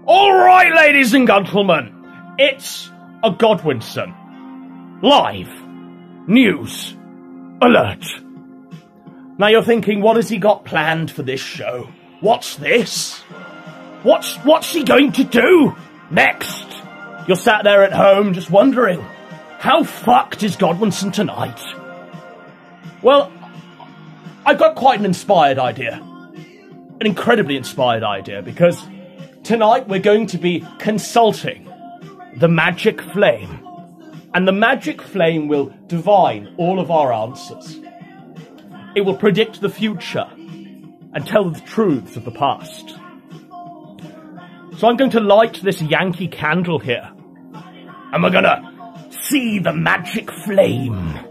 Alright, ladies and gentlemen, it's a Godwinson. Live. News. Alert. Now you're thinking, what has he got planned for this show? What's this? What's he going to do next? You're sat there at home just wondering, how fucked is Godwinson tonight? Well, I've got quite an inspired idea. An incredibly inspired idea, because tonight we're going to be consulting the magic flame. And the magic flame will divine all of our answers. It will predict the future and tell the truths of the past. So I'm going to light this Yankee candle here, and we're gonna see the magic flame.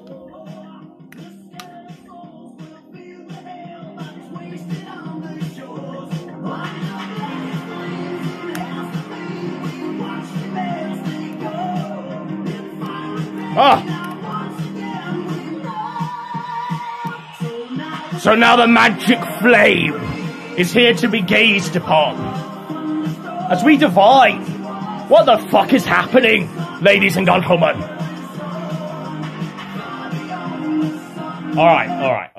So now the magic flame is here to be gazed upon as we divine what the fuck is happening, ladies and gentlemen. Alright.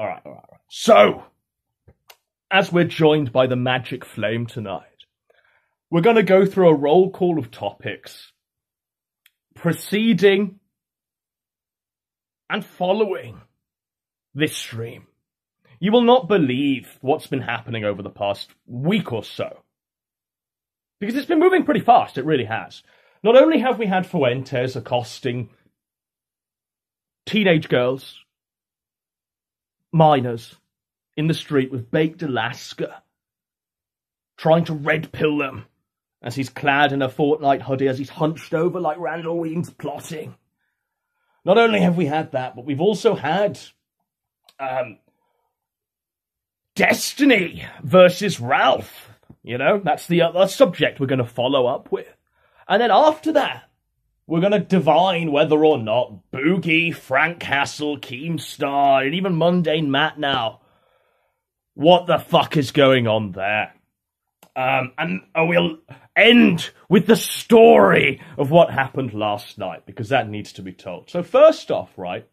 So, as we're joined by the magic flame tonight, we're going to go through a roll call of topics preceding and following this stream. You will not believe what's been happening over the past week or so. Because it's been moving pretty fast, it really has. Not only have we had Fuentes accosting teenage girls, minors, in the street with baked Alaska, trying to red pill them as he's clad in a Fortnite hoodie, as he's hunched over like Randall Weems plotting. Not only have we had that, but we've also had Destiny versus Ralph. You know, that's the other subject we're going to follow up with. And then after that, we're going to divine whether or not Boogie, Frank Castle, Keemstar, and even Mundane Matt now, what the fuck is going on there? And we'll end with the story of what happened last night, because that needs to be told. So first off, right,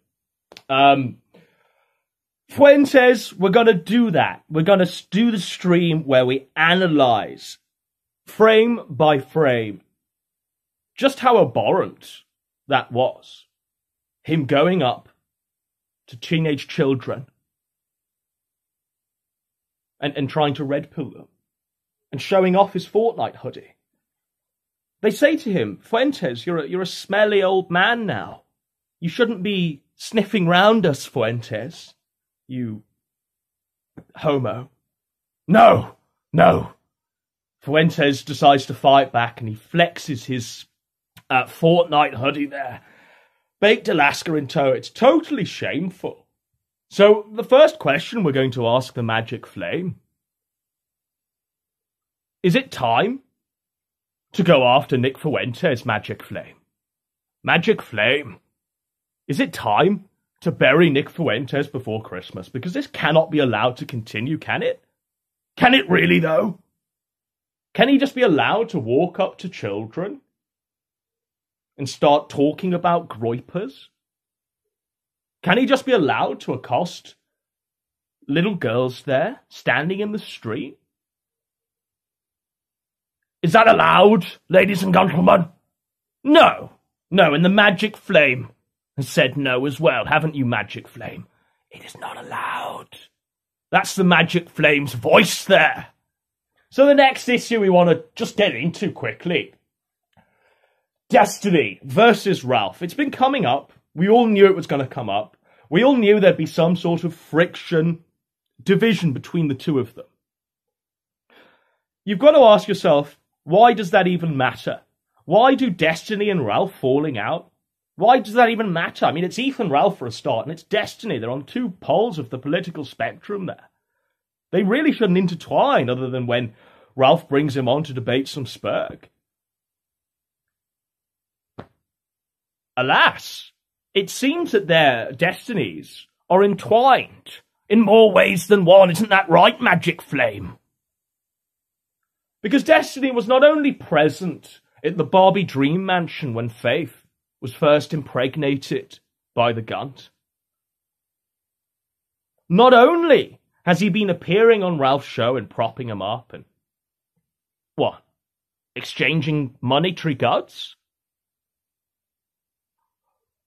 Fuentes, we're going to do that. We're going to do the stream where we analyze, frame by frame, just how abhorrent that was. Him going up to teenage children and trying to red pill them and showing off his Fortnite hoodie. They say to him, Fuentes, you're a smelly old man now. You shouldn't be sniffing round us, Fuentes. You homo. No. Fuentes decides to fight back, and he flexes his Fortnite hoodie there. Baked Alaska in tow. It's totally shameful. So the first question we're going to ask the Magic Flame: is it time to go after Nick Fuentes, Magic Flame? Magic Flame, is it time to bury Nick Fuentes before Christmas? Because this cannot be allowed to continue, can it? Can it really, though? Can he just be allowed to walk up to children and start talking about groypers? Can he just be allowed to accost little girls there, standing in the street? Is that allowed, ladies and gentlemen? No, and the Magic Flame has said no as well, haven't you, Magic Flame? It is not allowed. That's the Magic Flame's voice there. So the next issue we want to just get into quickly. Destiny versus Ralph. It's been coming up. We all knew it was going to come up. We all knew there'd be some sort of friction, division between the two of them. You've got to ask yourself, why does that even matter? Why do Destiny and Ralph falling out? Why does that even matter? I mean, it's Ethan and Ralph for a start, and it's Destiny. They're on two poles of the political spectrum there. They really shouldn't intertwine, other than when Ralph brings him on to debate some Spurg. Alas, it seems that their destinies are entwined in more ways than one. Isn't that right, Magic Flame? Because Destiny was not only present at the Barbie Dream Mansion when Faith was first impregnated by the Gunt. Not only has he been appearing on Ralph's show and propping him up and, what, exchanging monetary goods?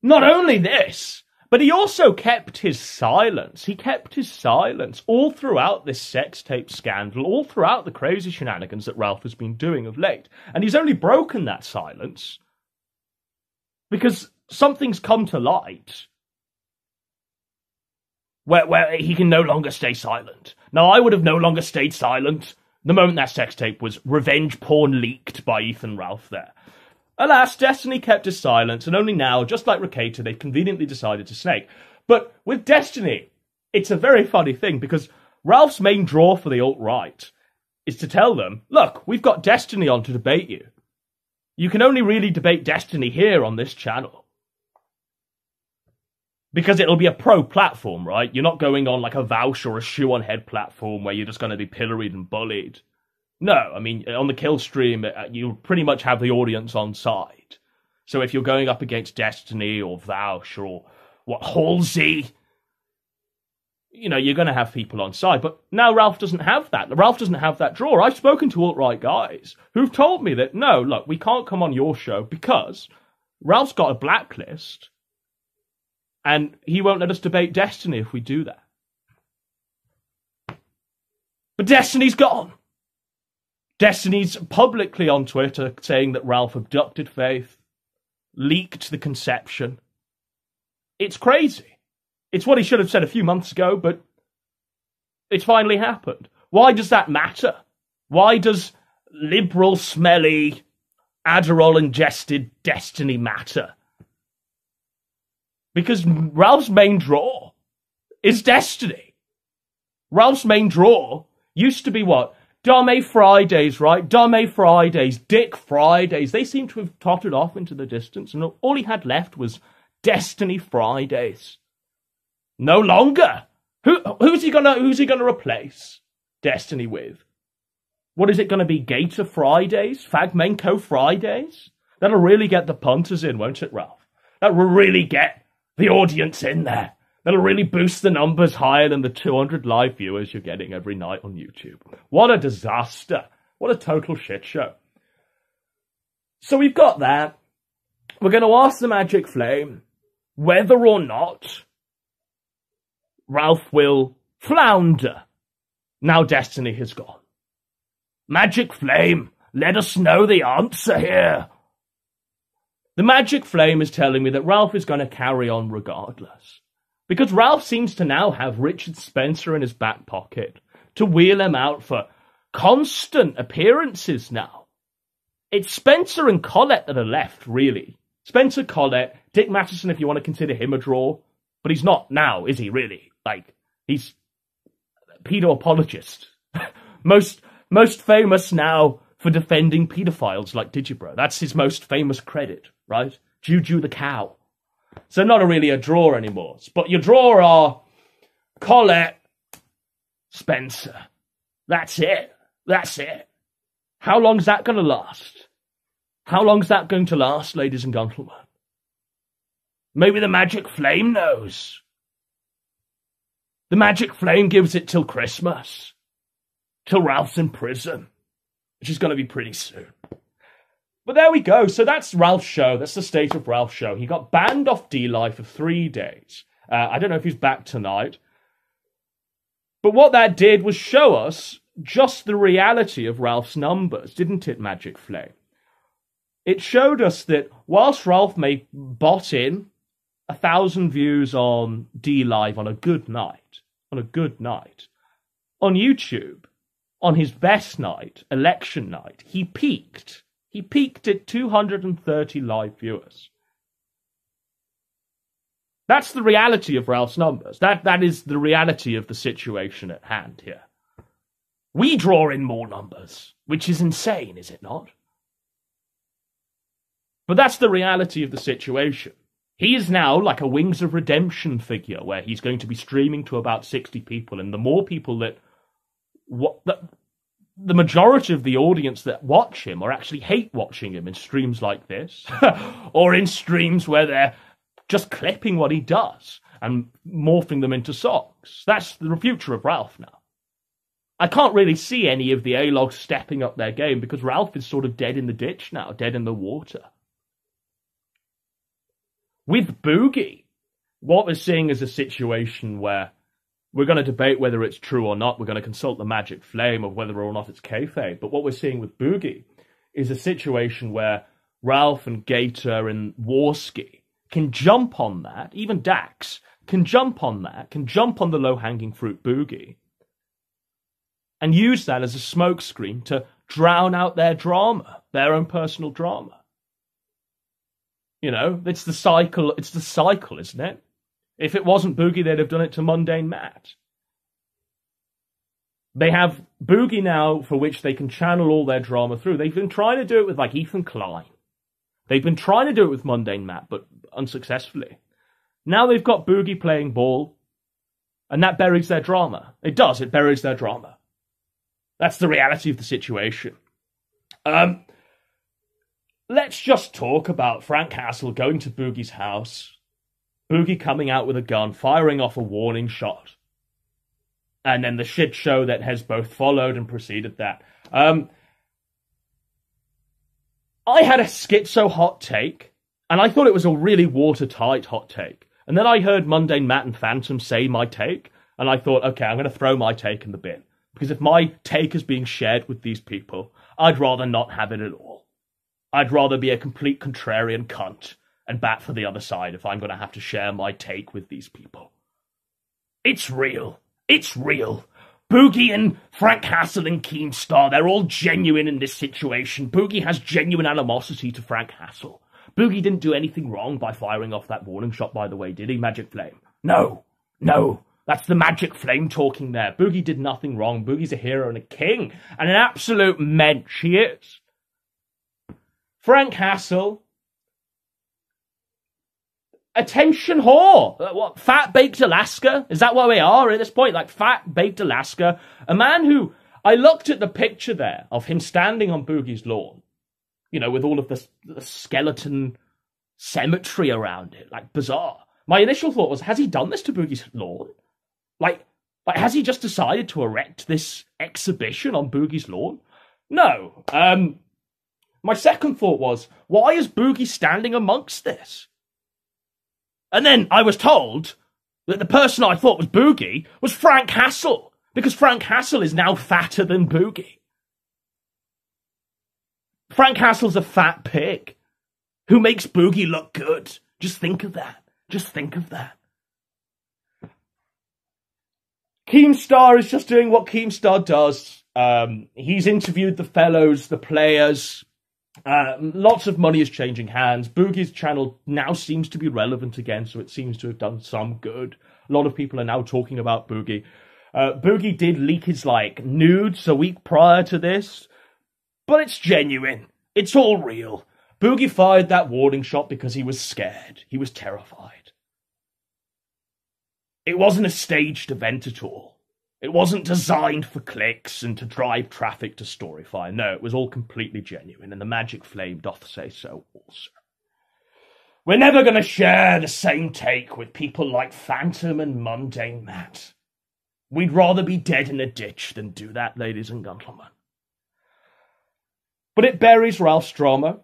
Not only this, but he also kept his silence. He kept his silence all throughout this sex tape scandal, all throughout the crazy shenanigans that Ralph has been doing of late. And he's only broken that silence because something's come to light where he can no longer stay silent. Now, I would have no longer stayed silent the moment that sex tape was revenge porn leaked by Ethan Ralph there. Alas, Destiny kept his silence, and only now, just like Rakata, they've conveniently decided to snake. But with Destiny, it's a very funny thing, because Ralph's main draw for the alt-right is to tell them, look, we've got Destiny on to debate you. You can only really debate Destiny here on this channel. Because it'll be a pro-platform, right? You're not going on like a Vouch or a Shoe-on-Head platform where you're just going to be pilloried and bullied. No, I mean, on the kill stream, you'll pretty much have the audience on side. So if you're going up against Destiny or Vouch or, Halsey, you're going to have people on side. But now Ralph doesn't have that. Ralph doesn't have that draw. I've spoken to alt-right guys who've told me that, no, look, we can't come on your show because Ralph's got a blacklist and he won't let us debate Destiny if we do that. But Destiny's gone. Destiny's publicly on Twitter saying that Ralph abducted Faith, leaked the conception. It's crazy. It's what he should have said a few months ago, but it's finally happened. Why does that matter? Why does liberal, smelly, Adderall-ingested Destiny matter? Because Ralph's main draw is Destiny. Ralph's main draw used to be what? Dame Fridays, right? Dame Fridays, Dick Fridays. They seem to have tottered off into the distance, and all he had left was Destiny Fridays. No longer. Who's he gonna replace Destiny with? What is it gonna be? Gator Fridays? Fagmenko Fridays? That'll really get the punters in, won't it, Ralph? That will really get the audience in there. That'll really boost the numbers higher than the 200 live viewers you're getting every night on YouTube. What a disaster. What a total shit show. So we've got that. We're going to ask the Magic Flame whether or not Ralph will flounder now Destiny has gone. Magic Flame, let us know the answer here. The Magic Flame is telling me that Ralph is going to carry on regardless. Because Ralph seems to now have Richard Spencer in his back pocket to wheel him out for constant appearances now. It's Spencer and Collette that are left, really. Spencer, Collette, Dick Matheson, if you want to consider him a draw. But he's not now, is he, really? He's a pedo-apologist. most famous now for defending pedophiles like Digibro. That's his most famous credit, right? Juju the cow. So not really a draw anymore. But your draw are Collette, Spencer. That's it. That's it. How long's that going to last? How long's that going to last, ladies and gentlemen? Maybe the Magic Flame knows. The Magic Flame gives it till Christmas. Till Ralph's in prison. Which is going to be pretty soon. But there we go. So that's Ralph's show. That's the state of Ralph's show. He got banned off D-Live for 3 days. I don't know if he's back tonight. But what that did was show us just the reality of Ralph's numbers, didn't it, Magic Flame? It showed us that whilst Ralph may bot in 1,000 views on D-Live on a good night, on YouTube, on his best night, election night, he peaked. He peaked at 230 live viewers. That's the reality of Ralph's numbers. That is the reality of the situation at hand here. We draw in more numbers, which is insane, is it not? But that's the reality of the situation. He is now like a Wings of Redemption figure, where he's going to be streaming to about 60 people, and the more people the majority of the audience that watch him or actually hate watching him in streams like this, or in streams where they're just clipping what he does and morphing them into songs. That's the future of Ralph now. I can't really see any of the A-Logs stepping up their game because Ralph is sort of dead in the ditch now, dead in the water. With Boogie, what we're seeing is a situation where we're going to debate whether it's true or not. We're going to consult the magic flame of whether or not it's kayfabe. But what we're seeing with Boogie is a situation where Ralph and Gator and Warski can jump on that. Even Dax can jump on that, can jump on the low-hanging fruit Boogie, and use that as a smokescreen to drown out their drama, their own personal drama. You know, it's the cycle, isn't it? If it wasn't Boogie, they'd have done it to Mundane Matt. They have Boogie now for which they can channel all their drama through. They've been trying to do it with, like, Ethan Klein. They've been trying to do it with Mundane Matt, but unsuccessfully. Now they've got Boogie playing ball, and that buries their drama. It does, it buries their drama. That's the reality of the situation. Let's just talk about Frank Castle going to Boogie's house, Boogie coming out with a gun, firing off a warning shot, and then the shit show that has both followed and preceded that. I had a schizo hot take, and I thought it was a really watertight hot take. And then I heard Mundane Matt and Phantom say my take, and I thought, okay, I'm going to throw my take in the bin. Because if my take is being shared with these people, I'd rather not have it at all. I'd rather be a complete contrarian cunt and bat for the other side if I'm going to have to share my take with these people. It's real. It's real. Boogie and Frank Castle and Keemstar, they're all genuine in this situation. Boogie has genuine animosity to Frank Castle. Boogie didn't do anything wrong by firing off that warning shot, by the way, did he, Magic Flame? No. That's the Magic Flame talking there. Boogie did nothing wrong. Boogie's a hero and a king, and an absolute mensch he is. Frank Castle, attention whore. What, Fat Baked Alaska? Is that where we are at this point? Like, Fat Baked Alaska? A man who, I looked at the picture there of him standing on Boogie's lawn, you know, with all of the skeleton cemetery around it, like, bizarre. My initial thought was, has he done this to Boogie's lawn? Like, has he just decided to erect this exhibition on Boogie's lawn? No. My second thought was, why is Boogie standing amongst this? And then I was told that the person I thought was Boogie was Frank Castle, because Frank Castle is now fatter than Boogie. Frank Castle's a fat pig who makes Boogie look good. Just think of that. Just think of that. Keemstar is just doing what Keemstar does. He's interviewed the fellows, the players. Lots of money is changing hands. Boogie's channel now seems to be relevant again, so it seems to have done some good. A lot of people are now talking about Boogie. Boogie did leak his, like, nudes a week prior to this, but it's genuine. It's all real. Boogie fired that warning shot because he was scared. He was terrified. It wasn't a staged event at all. It wasn't designed for clicks and to drive traffic to Storyfire. No, it was all completely genuine, and the Magic Flame doth say so also. We're never going to share the same take with people like Phantom and Mundane Matt. We'd rather be dead in a ditch than do that, ladies and gentlemen. But it buries Ralph's drama.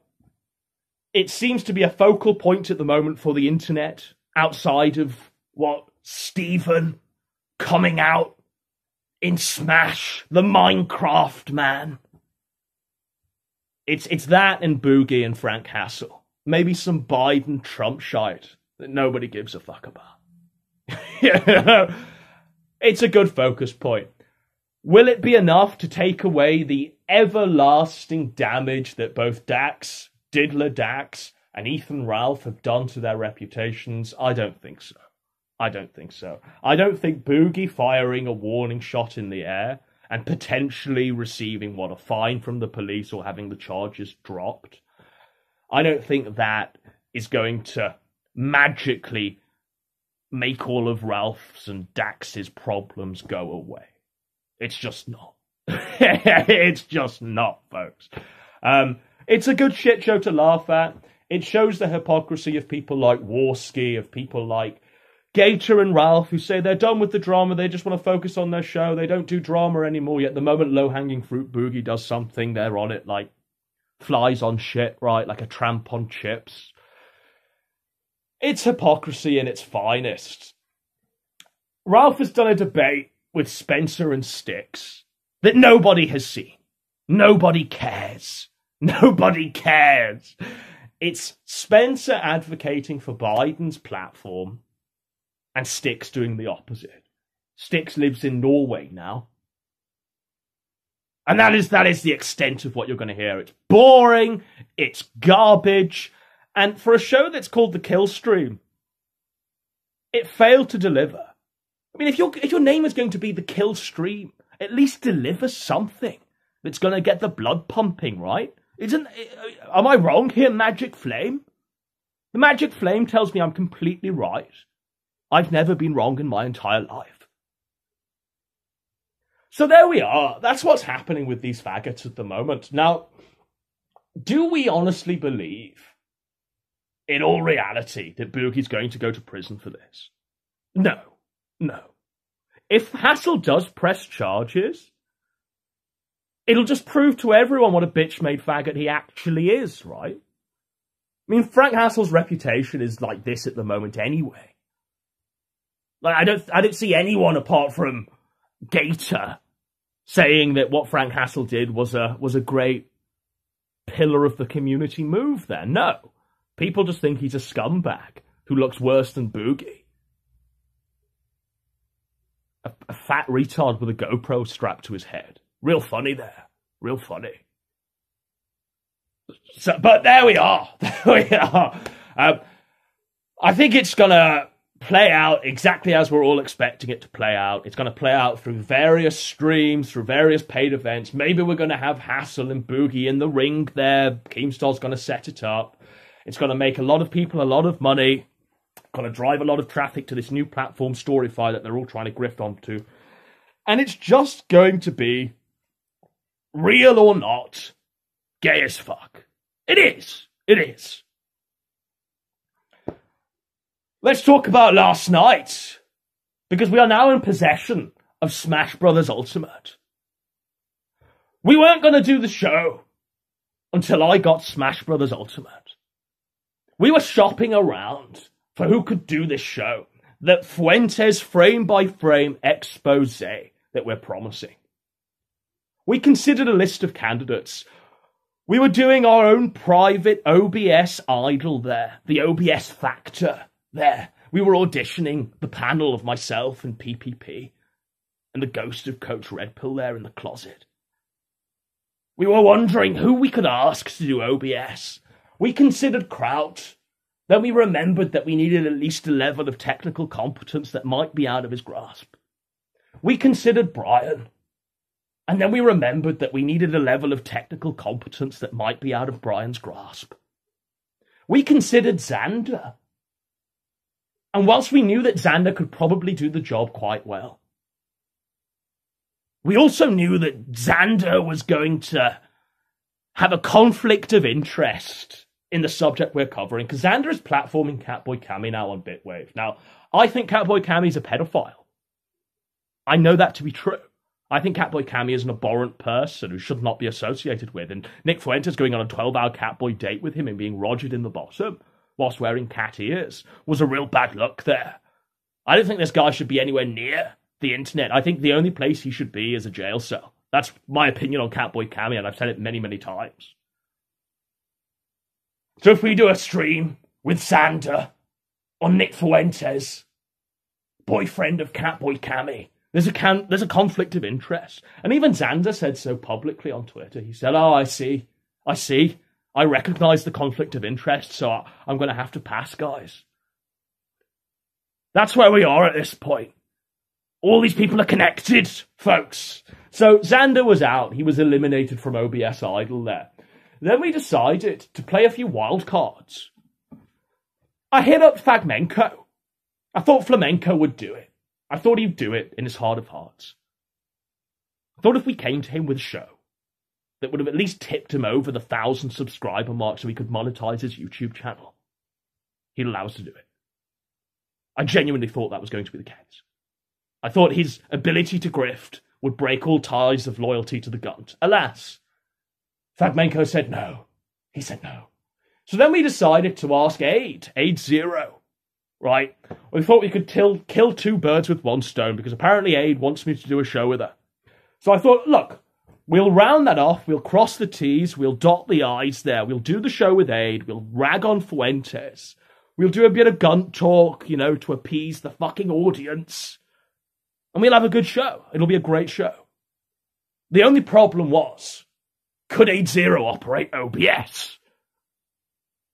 It seems to be a focal point at the moment for the internet, outside of what Stephen coming out in Smash, the Minecraft man. It's that and Boogie and Frank Castle. Maybe some Biden-Trump shite that nobody gives a fuck about. Yeah, it's a good focus point. Will it be enough to take away the everlasting damage that both Dax, Diddler Dax, and Ethan Ralph have done to their reputations? I don't think so. I don't think so. I don't think Boogie firing a warning shot in the air and potentially receiving, a fine from the police or having the charges dropped, I don't think that is going to magically make all of Ralph's and Dax's problems go away. It's just not. It's just not, folks. It's a good shit show to laugh at. It shows the hypocrisy of people like Warski, of people like Gator and Ralph, who say they're done with the drama, they just want to focus on their show, they don't do drama anymore, yet the moment low-hanging fruit Boogie does something, they're on it like flies on shit, right? Like a tramp on chips. It's hypocrisy in its finest. Ralph has done a debate with Spencer and Styx that nobody has seen. Nobody cares. Nobody cares. It's Spencer advocating for Biden's platform and Styx doing the opposite. Styx lives in Norway now. And that is the extent of what you're going to hear. It's boring, it's garbage, and for a show that's called The Kill Stream, it failed to deliver. I mean, if your name is going to be The Kill Stream, at least deliver something that's going to get the blood pumping, right? Am I wrong here, Magic Flame? The Magic Flame tells me I'm completely right. I've never been wrong in my entire life. So there we are. That's what's happening with these faggots at the moment. Now, do we honestly believe, in all reality, that Boogie's going to go to prison for this? No. No. If Hassel does press charges, it'll just prove to everyone what a bitch-made faggot he actually is, right? I mean, Frank Hassel's reputation is like this at the moment anyway. Like, I don't see anyone apart from Gator saying that what Frank Hassel did was a great pillar of the community move there. No. People just think he's a scumbag who looks worse than Boogie. A fat retard with a GoPro strapped to his head. Real funny there. Real funny. So, but there we are. There we are. I think it's going to play out exactly as we're all expecting it to play out. It's going to play out through various streams, through various paid events. Maybe we're going to have Hassel and Boogie in the ring there. Keemstar's going to set it up. It's going to make a lot of people a lot of money. Going to drive a lot of traffic to this new platform, Storyfy, that they're all trying to grift onto. And it's just going to be, real or not, gay as fuck. It is. It is. Let's talk about last night, because we are now in possession of Smash Brothers Ultimate. We weren't going to do the show until I got Smash Brothers Ultimate. We were shopping around for who could do this show, that Fuentes frame-by-frame expose that we're promising. We considered a list of candidates. We were doing our own private OBS idol there, the OBS Factor there. We were auditioning the panel of myself and PPP, and the ghost of Coach Red Pill there in the closet. We were wondering who we could ask to do OBS. We considered Kraut. Then we remembered that we needed at least a level of technical competence that might be out of his grasp. We considered Brian. And then we remembered that we needed a level of technical competence that might be out of Brian's grasp. We considered Xander. And whilst we knew that Xander could probably do the job quite well, we also knew that Xander was going to have a conflict of interest in the subject we're covering, because Xander is platforming Catboy Cammy now on Bitwave. Now, I think Catboy Cammy's a pedophile. I know that to be true. I think Catboy Cammy is an abhorrent person who should not be associated with, and Nick Fuentes going on a 12-hour Catboy date with him and being rogered in the bottom whilst wearing cat ears was a real bad look there. I don't think this guy should be anywhere near the internet. I think the only place he should be is a jail cell. That's my opinion on Catboy Cammy, and I've said it many, many times. So if we do a stream with Xander on Nick Fuentes, boyfriend of Catboy Cammy, there's a conflict of interest. And even Xander said so publicly on Twitter. He said, oh, I see. I recognise the conflict of interest, so I'm going to have to pass, guys. That's where we are at this point. All these people are connected, folks. So Xander was out. He was eliminated from OBS Idol there. Then we decided to play a few wild cards. I hit up Flamenco. I thought Flamenco would do it. I thought he'd do it in his heart of hearts. I thought if we came to him with a show that would have at least tipped him over the 1,000 subscriber mark so he could monetize his YouTube channel, he'd allow us to do it. I genuinely thought that was going to be the case. I thought his ability to grift would break all ties of loyalty to the Gunt. Alas, Fagmenko said no. He said no. So then we decided to ask Aid Zero, right? We thought we could kill two birds with one stone, because apparently Aid wants me to do a show with her. So I thought, look, we'll round that off, we'll cross the T's, we'll dot the I's there, we'll do the show with Aid, we'll rag on Fuentes, we'll do a bit of Gunt talk, you know, to appease the fucking audience, and we'll have a good show. It'll be a great show. The only problem was, could Aid Zero operate OBS?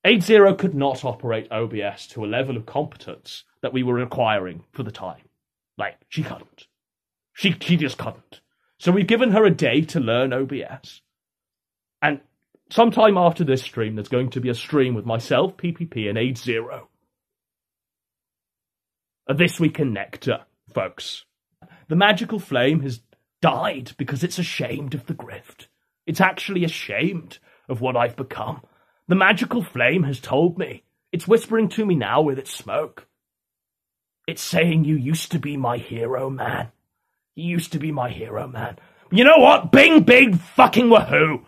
Aid Zero could not operate OBS to a level of competence that we were requiring for the time. Like, she couldn't. She just couldn't. So we've given her a day to learn OBS. And sometime after this stream, there's going to be a stream with myself, PPP, and Aid Zero. This Week in Nectar, folks. The magical flame has died because it's ashamed of the grift. It's actually ashamed of what I've become. The magical flame has told me. It's whispering to me now with its smoke. It's saying, you used to be my hero, man. You used to be my hero, man. You know what? Bing, big, fucking wahoo.